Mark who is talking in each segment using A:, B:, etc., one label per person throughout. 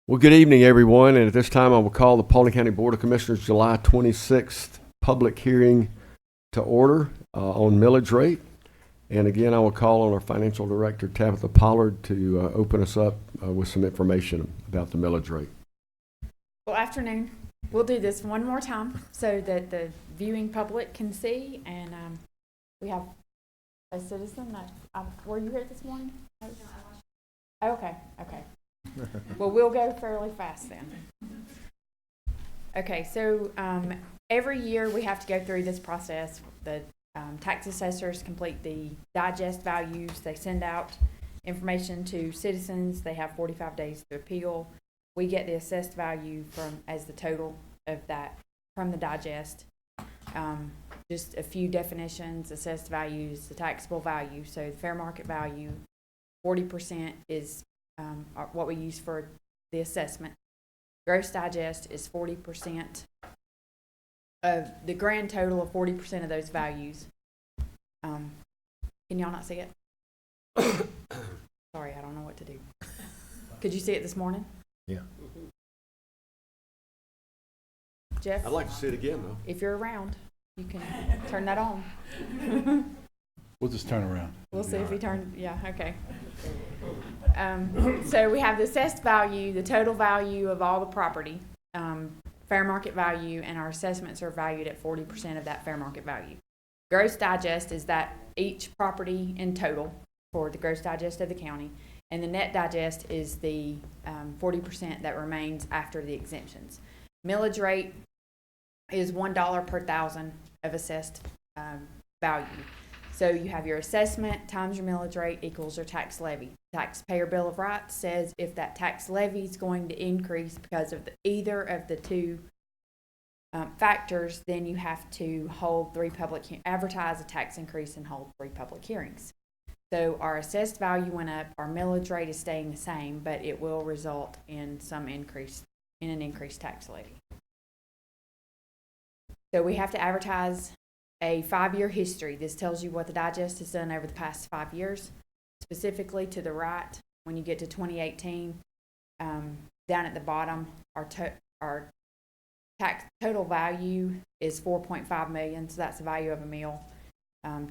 A: Well, good evening, everyone. And at this time, I will call the Pali County Board of Commissioners July 26th public hearing to order on millage rate. And again, I will call on our Financial Director, Tabitha Pollard, to open us up with some information about the millage rate.
B: Well, afternoon. We'll do this one more time so that the viewing public can see. And we have a citizen that, were you here this morning? Oh, okay. Well, we'll go fairly fast then. Okay, so every year we have to go through this process. The tax assessors complete the digest values. They send out information to citizens. They have 45 days to appeal. We get the assessed value as the total of that from the digest. Just a few definitions: assessed values, the taxable value. So the fair market value, 40% is what we use for the assessment. Gross digest is 40% of the grand total of 40% of those values. Can y'all not see it? Sorry, I don't know what to do. Could you see it this morning?
A: Yeah.
B: Jeff?
A: I'd like to see it again, though.
B: If you're around, you can turn that on.
C: We'll just turn around.
B: We'll see if he turns. Yeah, okay. So we have the assessed value, the total value of all the property, fair market value, and our assessments are valued at 40% of that fair market value. Gross digest is that each property in total for the gross digest of the county, and the net digest is the 40% that remains after the exemptions. Millage rate is $1 per thousand of assessed value. So you have your assessment times your millage rate equals your tax levy. Taxpayer Bill of Rights says if that tax levy is going to increase because of either of the two factors, then you have to advertise a tax increase and hold 3 public hearings. So our assessed value went up, our millage rate is staying the same, but it will result in an increased tax levy. So we have to advertise a 5-year history. This tells you what the digest has done over the past 5 years. Specifically to the right, when you get to 2018, down at the bottom, our tax total value is $4.5 million, so that's the value of a mill.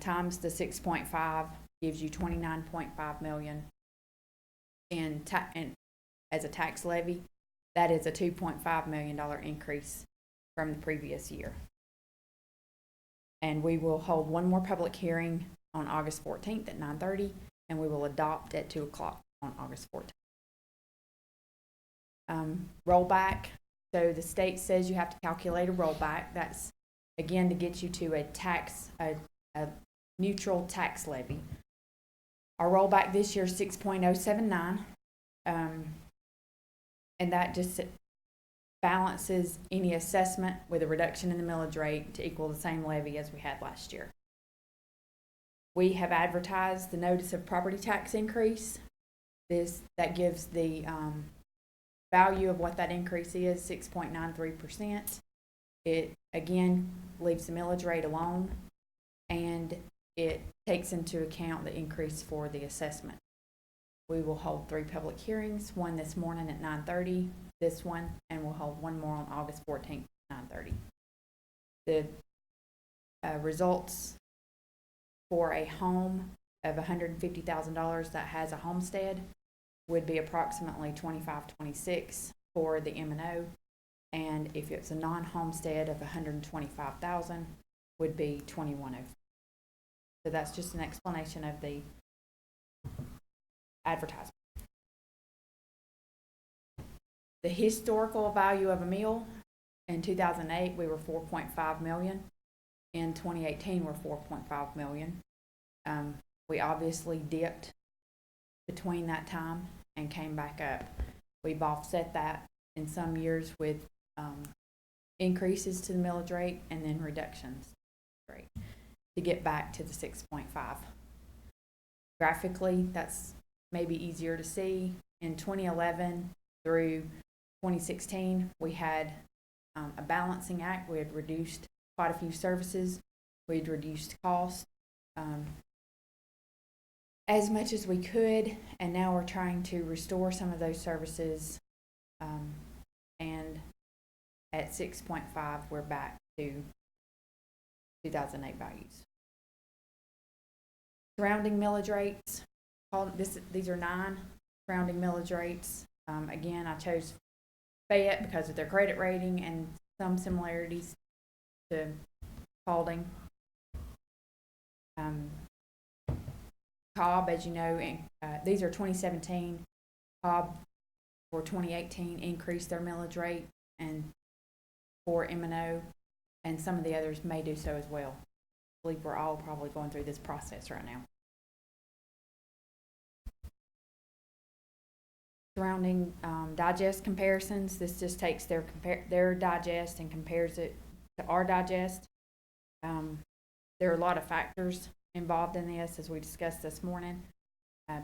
B: Times the 6.5 gives you $29.5 million as a tax levy. That is a $2.5 million increase from the previous year. And we will hold one more public hearing on August 14th at 9:30, and we will adopt at 2 o'clock on August 14th. Rollback. So the state says you have to calculate a rollback. That's, again, to get you to a neutral tax levy. Our rollback this year is 6.079, and that just balances any assessment with a reduction in the millage rate to equal the same levy as we had last year. We have advertised the notice of property tax increase. That gives the value of what that increase is, 6.93%. It again leaves the millage rate alone, and it takes into account the increase for the assessment. We will hold 3 public hearings, one this morning at 9:30, this one, and we'll hold one more on August 14th at 9:30. The results for a home of $150,000 that has a homestead would be approximately $2526 for the M&O, and if it's a non-homestead of $125,000 would be $2104. So that's just an explanation of the advertisement. The historical value of a mill, in 2008 we were $4.5 million. In 2018 we're $4.5 million. We obviously dipped between that time and came back up. We've offset that in some years with increases to the millage rate and then reductions rate to get back to the 6.5. Graphically, that's maybe easier to see. In 2011 through 2016, we had a balancing act. We had reduced quite a few services. We'd reduced costs as much as we could, and now we're trying to restore some of those services And at 6.5, we're back to 2008 values. Surrounding millage rates, these are 9 surrounding millage rates. Again, I chose Fayette because of their credit rating and some similarities to Paulding. Cobb, as you know, these are 2017. Cobb for 2018 increased their millage rate, and for M&O, and some of the others may do so as well. I believe we're all probably going through this process right now. Surrounding digest comparisons, this just takes their digest and compares it to our digest. There are a lot of factors involved in this, as we discussed this morning.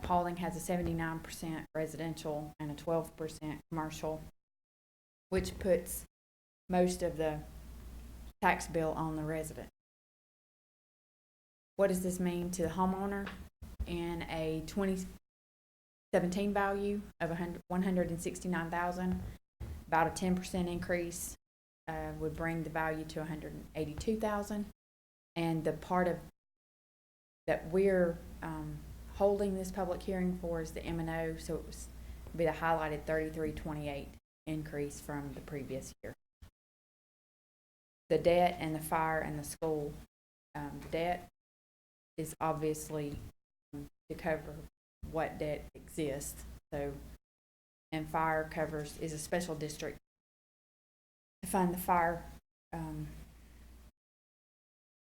B: Paulding has a 79% residential and a 12% commercial, which puts most of the tax bill on the resident. What does this mean to the homeowner? In a 2017 value of $169,000, about a 10% increase would bring the value to $182,000. And the part of that we're holding this public hearing for is the M&O, so it was be the highlighted 3328 increase from the previous year. The debt and the fire and the school, the debt is obviously to cover what debt exists. So, and fire is a special district to fund the fire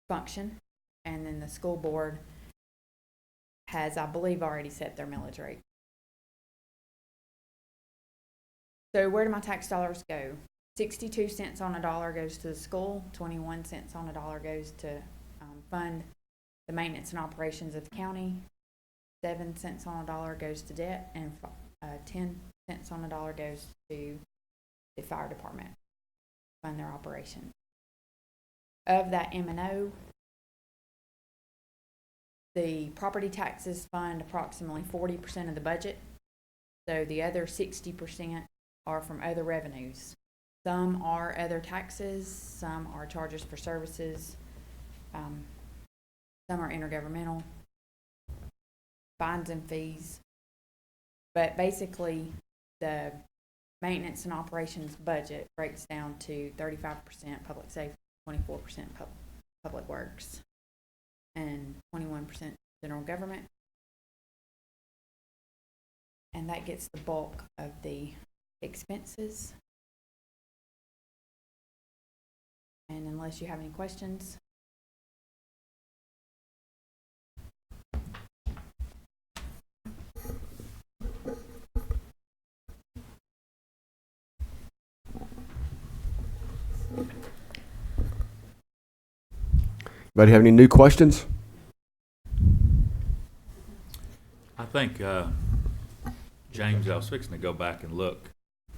B: function, and then the school board has, I believe, already set their millage rate. So where do my tax dollars go? 62 cents on a dollar goes to the school, 21 cents on a dollar goes to fund the maintenance and operations of the county, 7 cents on a dollar goes to debt, and 10 cents on a dollar goes to the fire department to fund their operation. Of that M&O, the property taxes fund approximately 40% of the budget, so the other 60% are from other revenues. Some are other taxes, some are charges for services, some are intergovernmental, fines and fees. But basically, the maintenance and operations budget breaks down to 35% public safety, 24% public works, and 21% general government. And that gets the bulk of the expenses. And unless you have any questions.
A: Anybody have any new questions?
D: I think, James, I was fixing to go back and look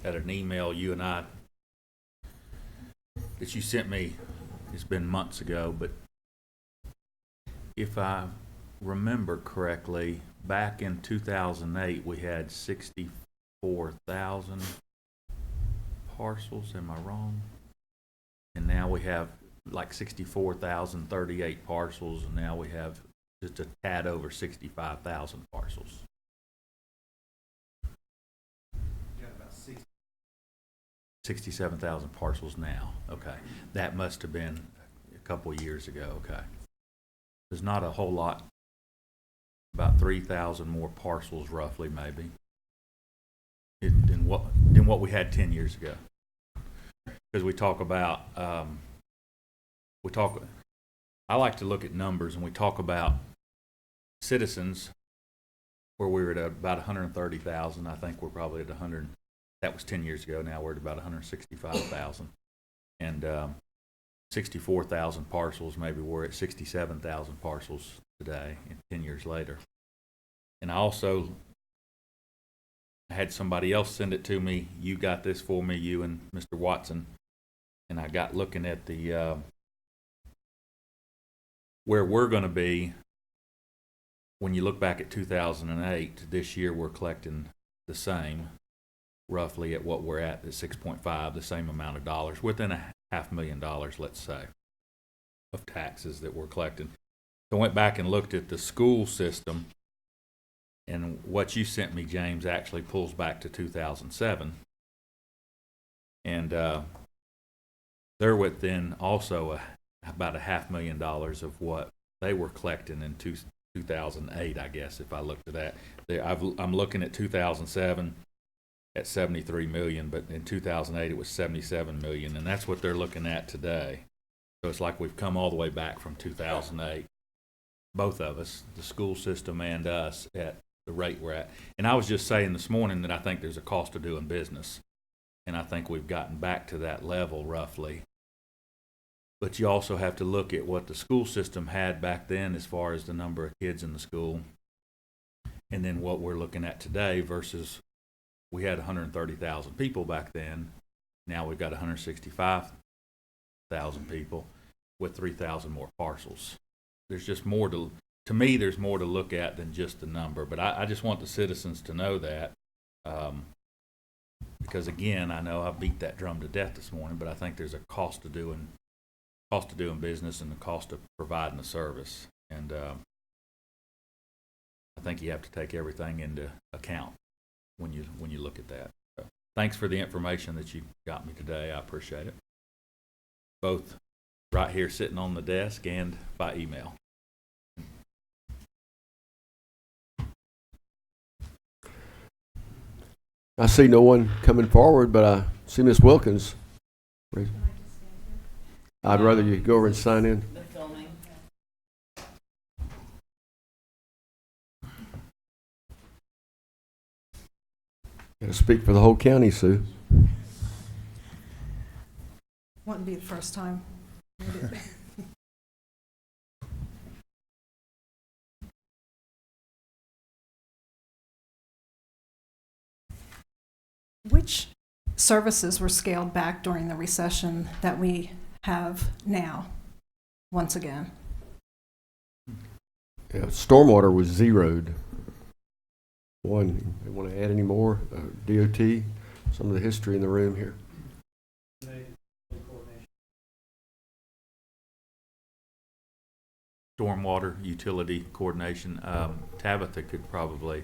D: at an email you and I that you sent me. It's been months ago, but if I remember correctly, back in 2008, we had 64,000 parcels. Am I wrong? And now we have like 64,038 parcels, and now we have just a tad over 65,000 parcels.
C: Yeah, about
D: 67,000 parcels now. Okay. That must have been a couple of years ago. Okay. There's not a whole lot, about 3,000 more parcels roughly, maybe, than what we had 10 years ago. Because we talk about, I like to look at numbers, and we talk about citizens where we were at about 130,000. I think we're probably at 100. That was 10 years ago. Now we're at about 165,000. And 64,000 parcels, maybe we're at 67,000 parcels today, and 10 years later. And I also had somebody else send it to me. You got this for me, you and Mr. Watson. And I got looking at the where we're going to be when you look back at 2008. This year we're collecting the same. roughly at what we're at 6.5, the same amount of dollars, within $500,000, let's say, of taxes that we're collecting. So I went back and looked at the school system, and what you sent me, James, actually pulls back to 2007. And they're within also about $500,000 of what they were collecting in 2008, I guess, if I looked at that. I'm looking at 2007 at 73 million, but in 2008 it was 77 million, and that's what they're looking at today. So it's like we've come all the way back from 2008, both of us, the school system and us, at the rate we're at. And I was just saying this morning that I think there's a cost of doing business, and I think we've gotten back to that level roughly. But you also have to look at what the school system had back then as far as the number of kids in the school, and then what we're looking at today versus we had 130,000 people back then. Now we've got 165,000 people with 3,000 more parcels. There's just more to me, there's more to look at than just the number. But I just want the citizens to know that, because again, I know I beat that drum to death this morning, but I think there's a cost to doing business and the cost of providing the service. And I think you have to take everything into account when you look at that. So, thanks for the information that you got me today. I appreciate it. Both right here sitting on the desk and by email.
A: I see no one coming forward, but I see Miss Wilkins. I'd rather you go over and sign in.
E: The filming.
A: Gotta speak for the whole county, Sue.
F: Wouldn't be the first time. would it? Which services were scaled back during the recession that we have now, once again?
A: Yeah, stormwater was zeroed. One, you want to add any more? DOT, some of the history in the room here.
D: Stormwater utility coordination. Tabitha could probably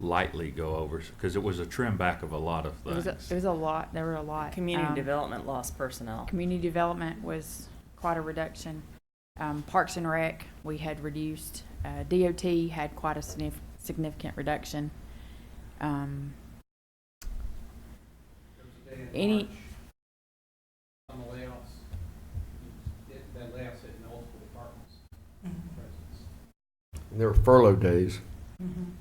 D: lightly go over, because it was a trim back of a lot of things.
B: It was a lot. There were a lot.
E: Community development lost personnel.
B: Community development was quite a reduction. Parks and Rec, we had reduced. DOT had quite a significant reduction. Any
C: On the layoffs, that layoffs hit multiple departments.
F: Mhm.
A: And there were furlough days.
F: Mhm.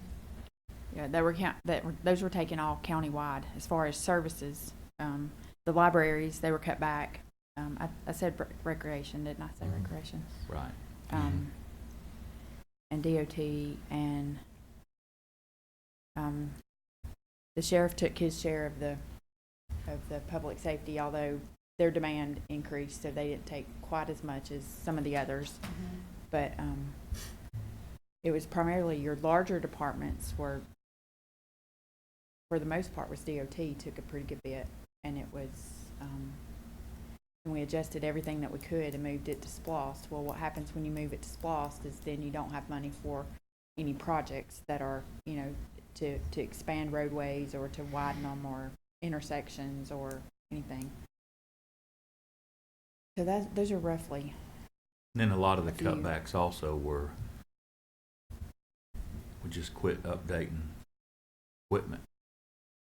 B: Yeah, those were taken all countywide as far as services. The libraries, they were cut back. I said recreation, didn't I say recreation?
D: Right.
B: And DOT and the sheriff took his share of the public safety, although their demand increased, so they didn't take quite as much as some of the others.
F: Mhm.
B: But it was primarily your larger departments were, for the most part, was DOT took a pretty good bit, and it was, and we adjusted everything that we could and moved it to SPLOST. Well, what happens when you move it to SPLOST is then you don't have money for any projects that are, to expand roadways or to widen them or intersections or anything. So those are roughly.
D: And then a lot of the
B: A few.
D: cutbacks also were, we just quit updating equipment.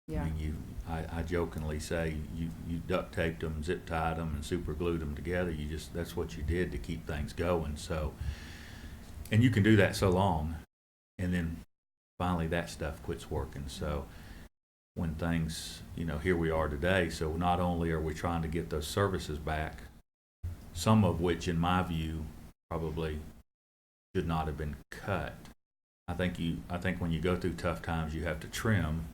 B: Yeah.
D: I mean, I jokingly say you duct taped them, zip tied them, and super glued them together. That's what you did to keep things going. So, and you can do that so long, and then finally that stuff quits working. So when things, here we are today. So not only are we trying to get those services back, some of which, in my view, probably should not have been cut. I think when you go through tough times, you have to trim.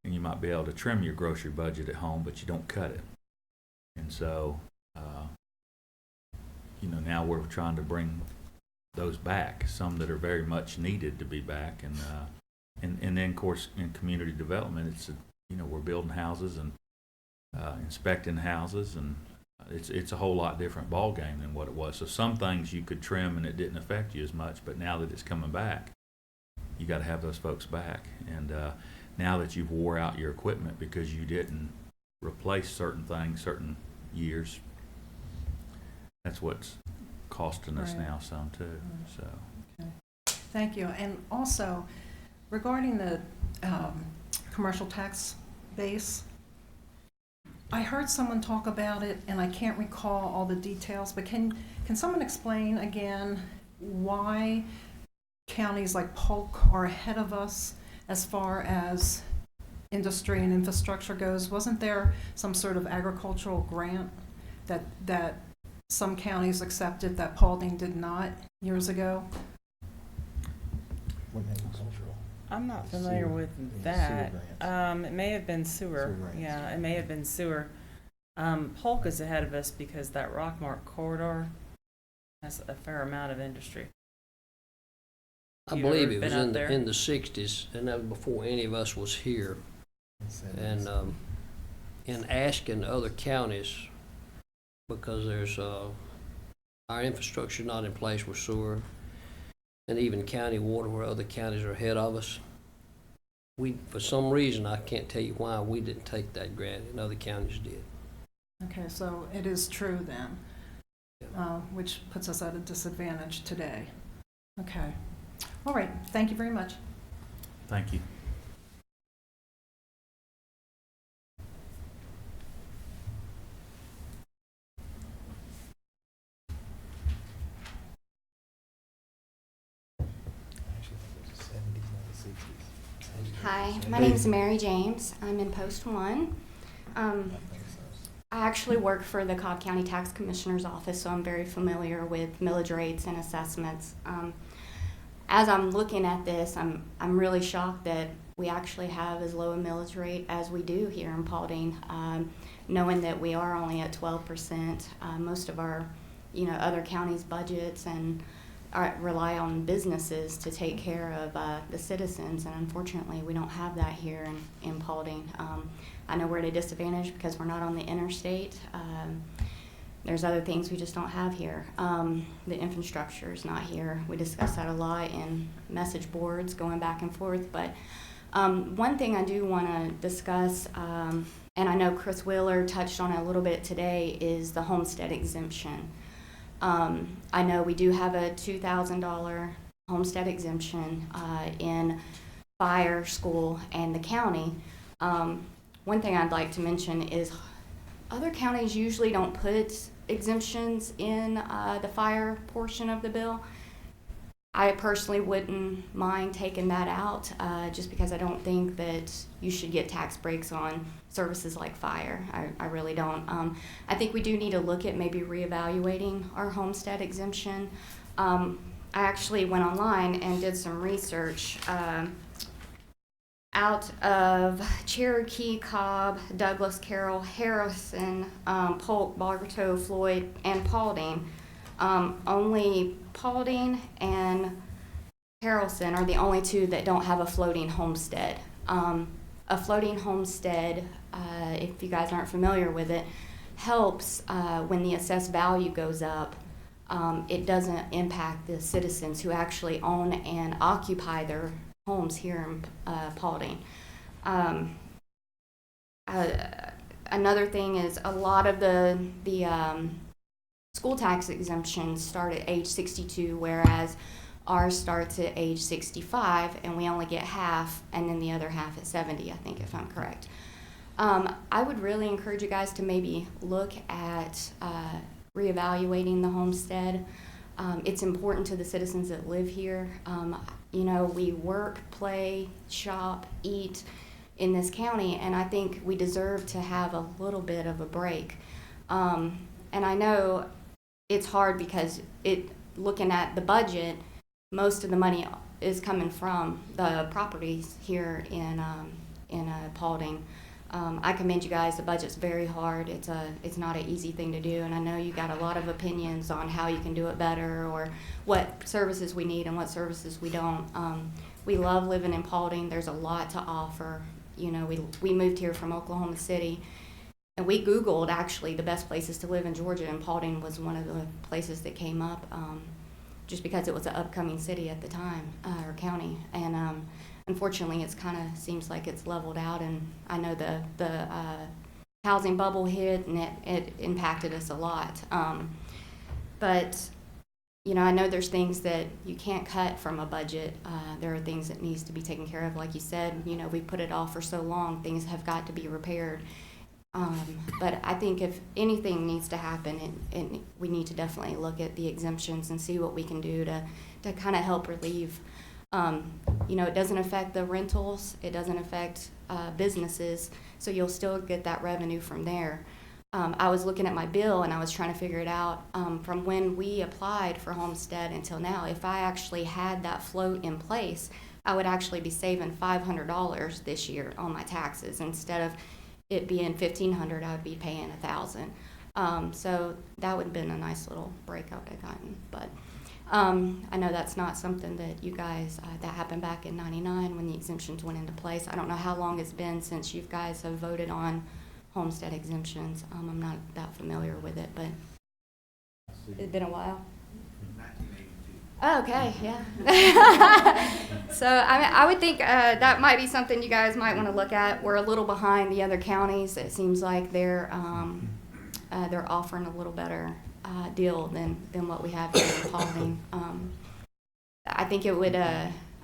D: And you might be able to trim your grocery budget at home, but you don't cut it. And so, now we're trying to bring those back, some that are very much needed to be back. And And then, of course, in community development, it's, we're building houses and inspecting houses, and it's a whole lot different ballgame than what it was. So some things you could trim and it didn't affect you as much, but now that it's coming back, you got to have those folks back. And now that you've wore out your equipment because you didn't replace certain things certain years, that's what's costing us
F: Right.
D: now some too. So
F: Thank you. And also, regarding the commercial tax base, I heard someone talk about it, and I can't recall all the details, but can someone explain again why counties like Polk are ahead of us as far as industry and infrastructure goes? Wasn't there some sort of agricultural grant that some counties accepted that Paulding did not years ago?
E: I'm not familiar
G: Sewer.
E: with
G: Yeah,
E: that.
G: sewer grants.
E: It may have been sewer.
G: Sewer grants.
E: Yeah, it may have been sewer. Polk is ahead of us because that Rockmart corridor has a fair amount of industry.
H: I
E: You
H: believe
E: ever
H: it
E: been
H: was
E: out
H: in
E: there?
H: the 60s, and that was before any of us was here. And in asking other counties, because there's our infrastructure not in place with sewer, and even county water where other counties are ahead of us. We, for some reason, I can't tell you why, we didn't take that grant, and other counties did.
F: Okay, so it is true then, which puts us at a disadvantage today. Okay. All right, thank you very much.
D: thank you.
I: Hi, my name is Mary James. I'm in Post 1. I actually work for the Cobb County Tax Commissioner's Office, so I'm very familiar with millage rates and assessments. As I'm looking at this, I'm really shocked that we actually have as low a millage rate as we do here in Paulding, knowing that we are only at 12%. Most of our, other counties' budgets and rely on businesses to take care of the citizens, and unfortunately we don't have that here in Paulding. I know we're at a disadvantage because we're not on the interstate. There's other things we just don't have here. The infrastructure is not here. We discuss that a lot in message boards going back and forth, but one thing I do want to discuss, and I know Chris Wheeler touched on it a little bit today, is the Homestead Exemption. I know we do have a $2,000 homestead exemption in fire, school, and the county. One thing I'd like to mention is other counties usually don't put exemptions in the fire portion of the bill. I personally wouldn't mind taking that out just because I don't think that you should get tax breaks on services like fire. I really don't. I think we do need to look at maybe reevaluating our homestead exemption. I actually went online and did some research. Out of Cherokee, Cobb, Douglas, Carroll, Harrison, Polk, Bartow, Floyd, and Paulding, only Paulding and Harrelson are the only two that don't have a floating homestead. A floating homestead, if you guys aren't familiar with it, helps when the assessed value goes up. It doesn't impact the citizens who actually own and occupy their homes here in Paulding. Another thing is a lot of the school tax exemptions start at age 62, whereas ours starts at age 65, and we only get half, and then the other half at 70, I think, if I'm correct. I would really encourage you guys to maybe look at reevaluating the homestead. It's important to the citizens that live here. We work, play, shop, eat in this county, and I think we deserve to have a little bit of a break. And I know it's hard because looking at the budget, most of the money is coming from the properties here in Paulding. I commend you guys. The budget's very hard. It's not an easy thing to do, and I know you got a lot of opinions on how you can do it better or what services we need and what services we don't. We love living in Paulding. There's a lot to offer. You know, we moved here from Oklahoma City, and we Googled actually the best places to live in Georgia, and Paulding was one of the places that came up, just because it was an upcoming city at the time, or county. And unfortunately, it's kind of seems like it's leveled out, and I know the housing bubble hit, and it impacted us a lot. But you know, I know there's things that you can't cut from a budget. There are things that needs to be taken care of. Like you said, you know, we put it off for so long, things have got to be repaired. But I think if anything needs to happen, we need to definitely look at the exemptions and see what we can do to kind of help relieve. You know, it doesn't affect the rentals, it doesn't affect businesses, so you'll still get that revenue from there. I was looking at my bill and I was trying to figure it out from when we applied for Homestead until now. If I actually had that float in place, I would actually be saving $500 this year on my taxes. Instead of it being $1,500, I would be paying $1,000. So that would have been a nice little break I would have gotten. But I know that's not something that you guys, that happened back in '99 when the exemptions went into place. I don't know how long it's been since you guys have voted on homestead exemptions. I'm not that familiar with it, but it's been a while. 1982. Oh, okay, yeah. So I would think that might be something you guys might want to look at. We're a little behind the other counties. It seems like they're offering a little better deal than what we have here in Paulding. I think it would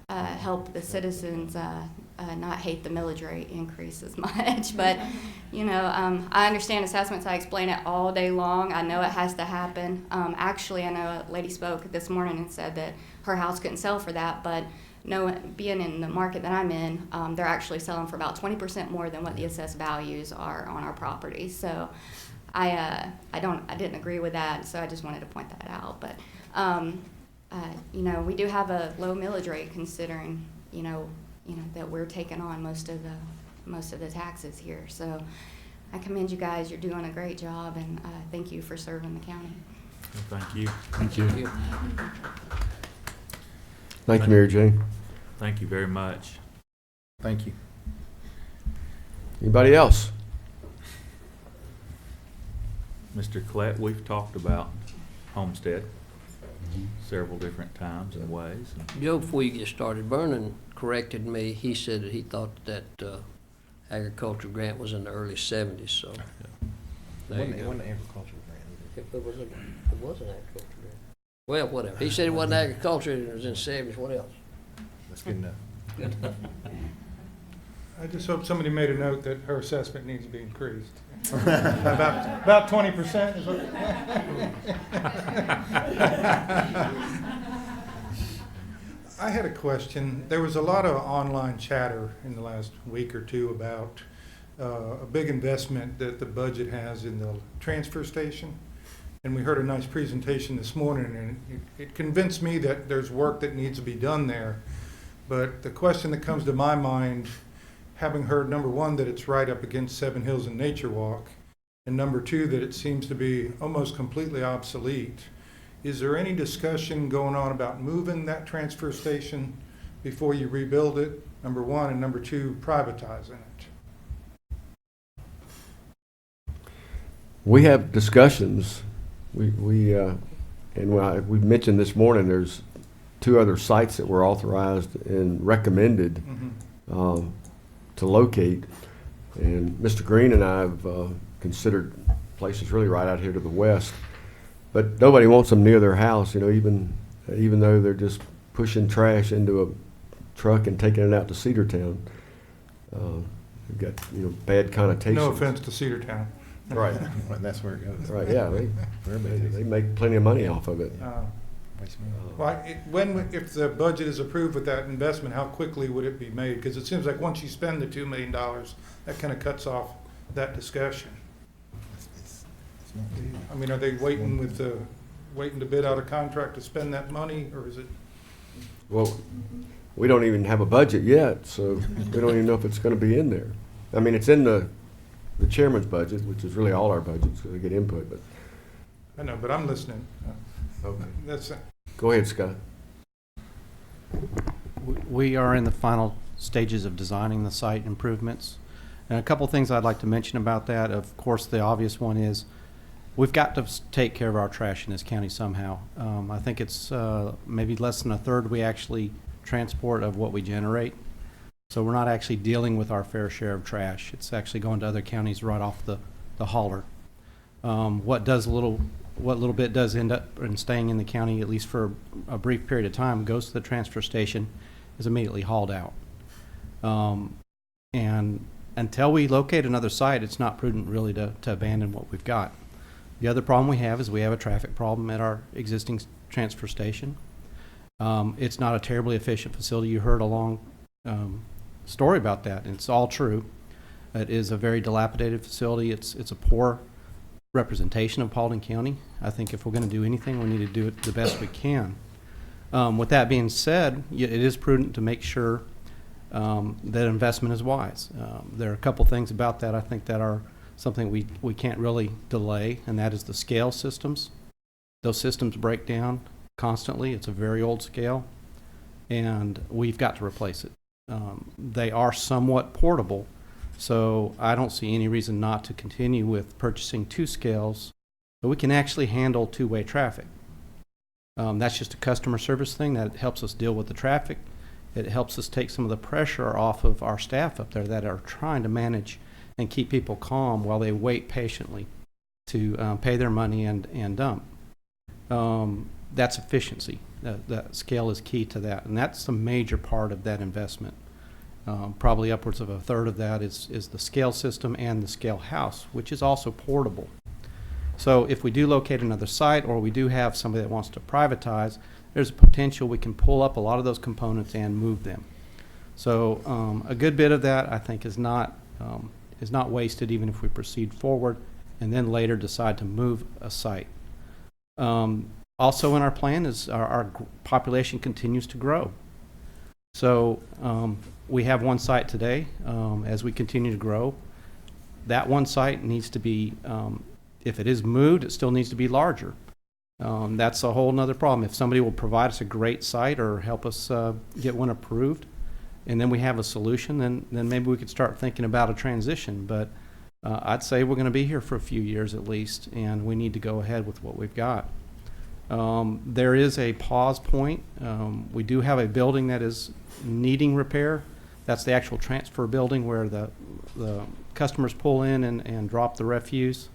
I: help the citizens not hate the millage rate increase as much. But, you know, I understand assessments. I explain it all day long. I know it has to happen. Actually, I know a lady spoke this morning and said that her house couldn't sell for that, but being in the market that I'm in, they're actually selling for about 20% more than what the assessed values are on our property. So I didn't agree with that, so I just wanted to point that out. But you know, we do have a low millage rate considering you know that we're taking on most of the taxes here. So I commend you guys. You're doing a great job, and thank you for serving the county.
D: Well, thank you.
A: Thank you.
H: Thank you.
A: Thank you, Mary Jane.
D: Thank you very much.
G: Thank you.
A: Anybody else?
D: Mr. Collette, we've talked about Homestead several different times and ways.
H: Joe, before you get started, Vernon corrected me. He said that he thought that agricultural grant was in the early 70s, so there you
G: It
H: go.
G: wasn't an agricultural grant.
H: It was an agricultural grant. Well, whatever. He said it wasn't agriculture, and it was in the 70s. What else?
G: That's good enough.
J: I just hope somebody made a note that her assessment needs to be increased. About 20% is what. I had a question. There was a lot of online chatter in the last week or two about a big investment that the budget has in the transfer station. And we heard a nice presentation this morning, and it convinced me that there's work that needs to be done there. But the question that comes to my mind, having heard, number one, that it's right up against Seven Hills and Nature Walk, and number two, that it seems to be almost completely obsolete. Is there any discussion going on about moving that transfer station before you rebuild it, number one, and number two, privatizing it?
A: We have discussions. We mentioned this morning, there's 2 other sites that were authorized and recommended to locate. And Mr. Green and I have considered places really right out here to the west. But nobody wants them near their house, you know, even though they're just pushing trash into a truck and taking it out to Cedartown. They've got, you know, bad connotations.
J: No offense to Cedartown.
A: Right.
G: Well, that's where it goes.
A: Right, yeah, they make plenty of money off of it.
J: Well, if the budget is approved with that investment, how quickly would it be made? Because it seems like once you spend the $2 million, that kind of cuts off that discussion. I mean, are they waiting to bid out a contract to spend that money, or is it?
A: Well, we don't even have a budget yet, so we don't even know if it's going to be in there. I mean, it's in the chairman's budget, which is really all our budgets, so we get input, but,
J: I know, but I'm listening.
A: okay.
J: That's,
A: Go ahead, Scott.
K: We are in the final stages of designing the site improvements. And a couple things I'd like to mention about that. Of course, the obvious one is we've got to take care of our trash in this county somehow. I think it's maybe less than a third we actually transport of what we generate. So we're not actually dealing with our fair share of trash. It's actually going to other counties right off the hauler. What little bit does end up in staying in the county, at least for a brief period of time, goes to the transfer station, is immediately hauled out. And until we locate another site, it's not prudent really to abandon what we've got. The other problem we have is we have a traffic problem at our existing transfer station. It's not a terribly efficient facility. You heard a long story about that, and it's all true. It is a very dilapidated facility. It's a poor representation of Paulding County. I think if we're going to do anything, we need to do it the best we can. With that being said, it is prudent to make sure that investment is wise. There are a couple things about that I think that are something we can't really delay, and that is the scale systems. Those systems break down constantly. It's a very old scale, and we've got to replace it. They are somewhat portable, so I don't see any reason not to continue with purchasing 2 scales so we can actually handle two-way traffic. That's just a customer service thing that helps us deal with the traffic. It helps us take some of the pressure off of our staff up there that are trying to manage and keep people calm while they wait patiently to pay their money and dump. That's efficiency. That scale is key to that, and that's a major part of that investment. Probably upwards of a third of that is the scale system and the scale house, which is also portable. So if we do locate another site, or we do have somebody that wants to privatize, there's a potential we can pull up a lot of those components and move them. So a good bit of that, I think, is not wasted, even if we proceed forward and then later decide to move a site. Also in our plan is our population continues to grow. So we have one site today. As we continue to grow, that one site needs to be, if it is moved, it still needs to be larger. That's a whole nother problem. If somebody will provide us a great site or help us get one approved, and then we have a solution, then maybe we could start thinking about a transition. But I'd say we're going to be here for a few years at least, and we need to go ahead with what we've got. There is a pause point. We do have a building that is needing repair. That's the actual transfer building where the customers pull in and drop the refuse.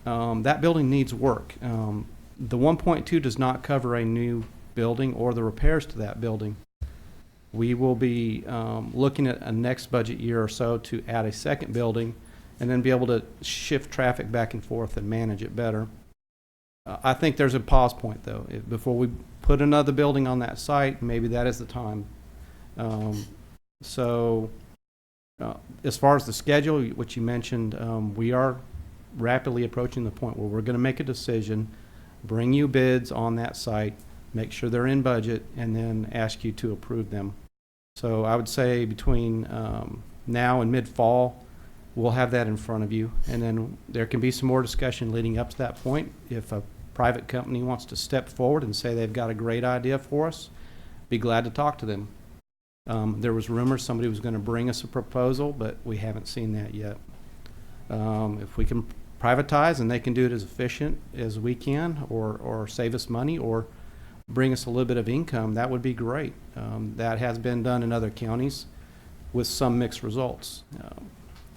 K: That building needs work. The 1.2 does not cover a new building or the repairs to that building. We will be looking at a next budget year or so to add a second building and then be able to shift traffic back and forth and manage it better. I think there's a pause point, though. Before we put another building on that site, maybe that is the time. As far as the schedule, which you mentioned, we are rapidly approaching the point where we're going to make a decision, bring you bids on that site, make sure they're in budget, and then ask you to approve them. So I would say between now and mid-fall, we'll have that in front of you, and then there can be some more discussion leading up to that point. If a private company wants to step forward and say they've got a great idea for us, be glad to talk to them. There was rumors somebody was going to bring us a proposal, but we haven't seen that yet. If we can privatize and they can do it as efficient as we can, or save us money, or bring us a little bit of income, that would be great. That has been done in other counties with some mixed results.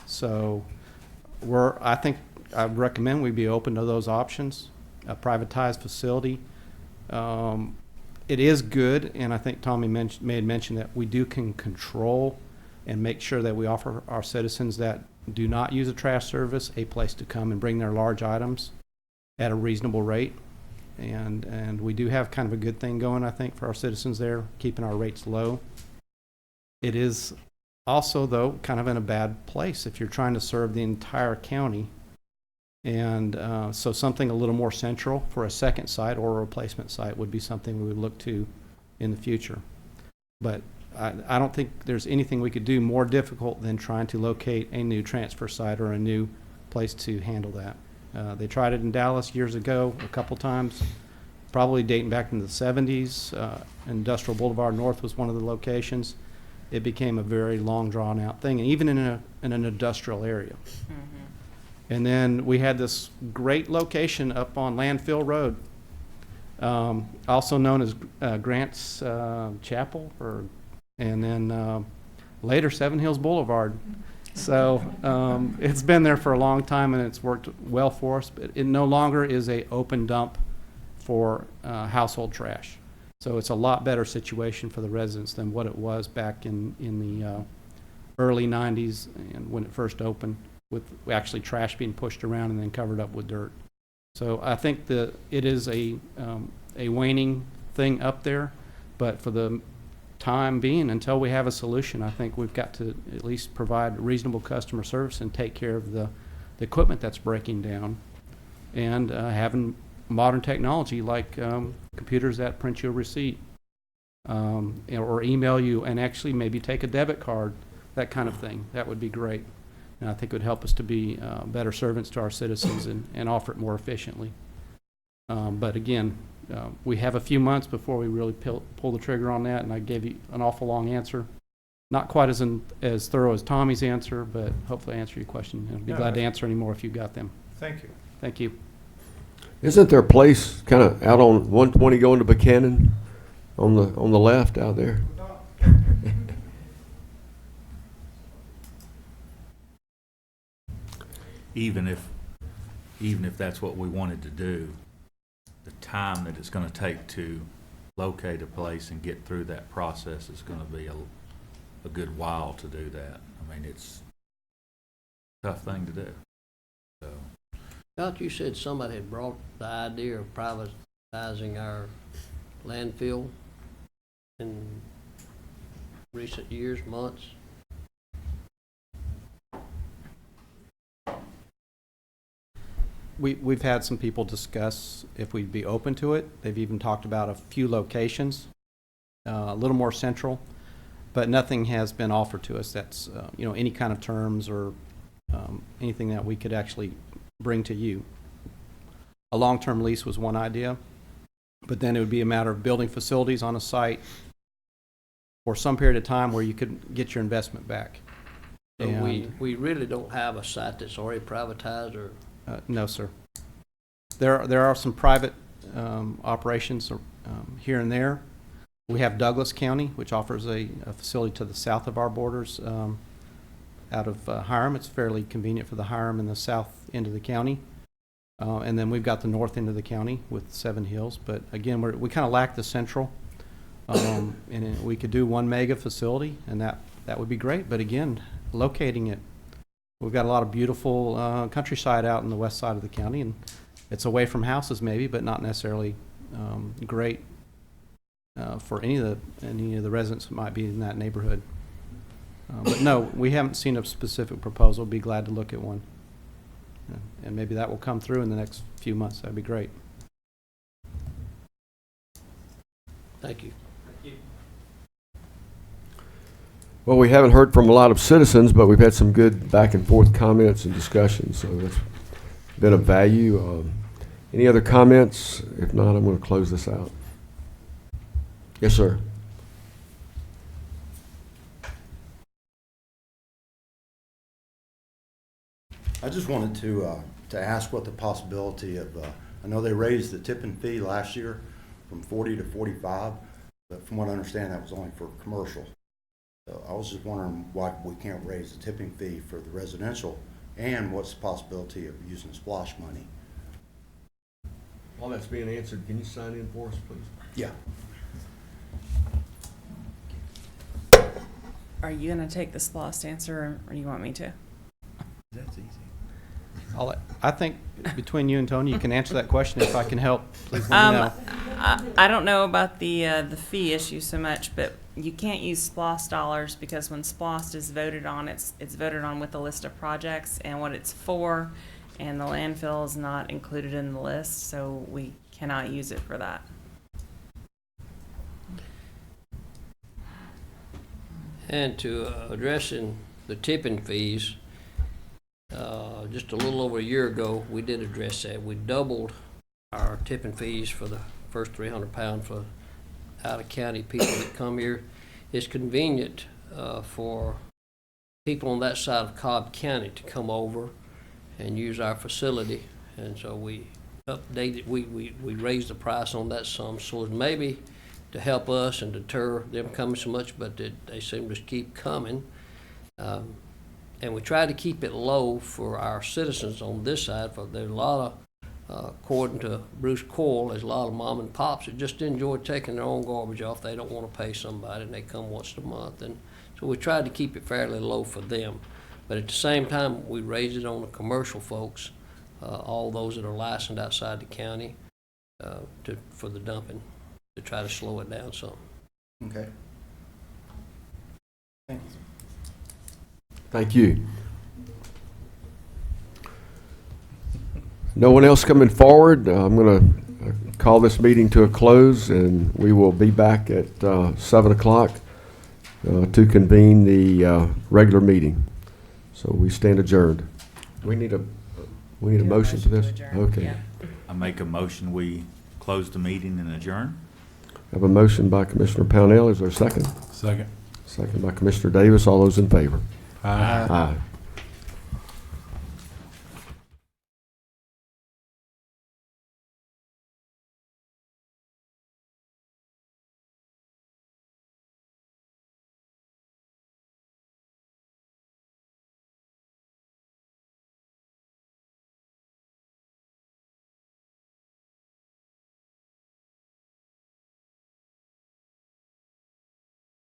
K: So I think I'd recommend we be open to those options. A privatized facility. It is good, and I think Tommy made mention that we can control and make sure that we offer our citizens that do not use a trash service a place to come and bring their large items at a reasonable rate. And we do have kind of a good thing going, I think, for our citizens there, keeping our rates low. It is also, though, kind of in a bad place if you're trying to serve the entire county. And so something a little more central for a second site or a replacement site would be something we would look to in the future. But I don't think there's anything we could do more difficult than trying to locate a new transfer site or a new place to handle that. They tried it in Dallas years ago, a couple times, probably dating back into the 70s. Industrial Boulevard North was one of the locations. It became a very long, drawn-out thing, and even in an industrial area. And then we had this great location up on Landfill Road, also known as Grant's Chapel, and then later Seven Hills Boulevard. So it's been there for a long time, and it's worked well for us. But it no longer is a open dump for household trash. So it's a lot better situation for the residents than what it was back in the early 90s and when it first opened, with actually trash being pushed around and then covered up with dirt. So I think it is a waning thing up there, but for the time being, until we have a solution, I think we've got to at least provide reasonable customer service and take care of the equipment that's breaking down, and having modern technology like computers that print you a receipt, or email you and actually maybe take a debit card, that kind of thing. That would be great. And I think it would help us to be better servants to our citizens and offer it more efficiently. But again, we have a few months before we really pull the trigger on that, and I gave you an awful long answer. Not quite as thorough as Tommy's answer, but hopefully I answer your question. I'd be glad to answer any more if you got them.
J: Thank you.
K: Thank you.
A: Isn't there a place kind of out on 120 going to Buchanan on the left out there?
D: Even if that's what we wanted to do, the time that it's going to take to locate a place and get through that process is going to be a good while to do that. I mean, it's a tough thing to do. So.
H: Thought you said somebody had brought the idea of privatizing our landfill in recent years, months.
K: We've had some people discuss if we'd be open to it. They've even talked about a few locations, a little more central, but nothing has been offered to us that's any kind of terms or anything that we could actually bring to you. A long-term lease was one idea, but then it would be a matter of building facilities on a site for some period of time where you could get your investment back.
H: So we really don't have a site that's already privatized, or
K: no, sir. There are some private operations here and there. We have Douglas County, which offers a facility to the south of our borders, out of Hiram. It's fairly convenient for the Hiram and the south end of the county. And then we've got the north end of the county with Seven Hills. But again, we kind of lack the central. And we could do one mega facility, and that would be great. But again, locating it, we've got a lot of beautiful countryside out in the west side of the county, and it's away from houses maybe, but not necessarily great for any of the residents that might be in that neighborhood. But no, we haven't seen a specific proposal. Be glad to look at one. And maybe that will come through in the next few months. That'd be great.
H: thank you.
A: Well, we haven't heard from a lot of citizens, but we've had some good back and forth comments and discussions, so that's been of value. Any other comments? If not, I'm going to close this out. Yes, sir.
L: I just wanted to ask what the possibility of, I know they raised the tipping fee last year from 40 to 45, but from what I understand, that was only for commercial. So I was just wondering why we can't raise the tipping fee for the residential, and what's the possibility of using splosh money?
A: While that's being answered, can you sign in for us, please?
L: Yeah.
E: Are you going to take the SPLOST answer, or you want me to?
G: That's easy.
K: I think between you and Tony, you can answer that question. If I can help, please let me know.
E: I don't know about the fee issue so much, but you can't use SPLOST dollars because when SPLOST is voted on, it's voted on with a list of projects and what it's for, and the landfill is not included in the list, so we cannot use it for that.
H: And to addressing the tipping fees, just a little over a year ago, we did address that. We doubled our tipping fees for the first 300 pounds for out-of-county people that come here. It's convenient for people on that side of Cobb County to come over and use our facility, and so we updated, we raised the price on that some, so as maybe to help us and deter them coming so much, but they seem to keep coming. And we try to keep it low for our citizens on this side, for there's a lot of, according to Bruce Coyle, there's a lot of mom and pops that just enjoy taking their own garbage off. They don't want to pay somebody, and they come once a month, and so we tried to keep it fairly low for them. But at the same time, we raised it on the commercial folks, all those that are licensed outside the county, for the dumping, to try to slow it down some.
L: Okay. Thank you.
A: Thank you. No one else coming forward. I'm going to call this meeting to a close, and we will be back at 7 o'clock to convene the regular meeting. So we stand adjourned. We need a motion for this? Okay.
E: Yeah.
D: I make a motion, we close the meeting and adjourn.
A: Have a motion by Commissioner Pownell. Is there a second?
G: Second.
A: Second by Commissioner Davis. All those in favor?
G: Aye.
A: Aye.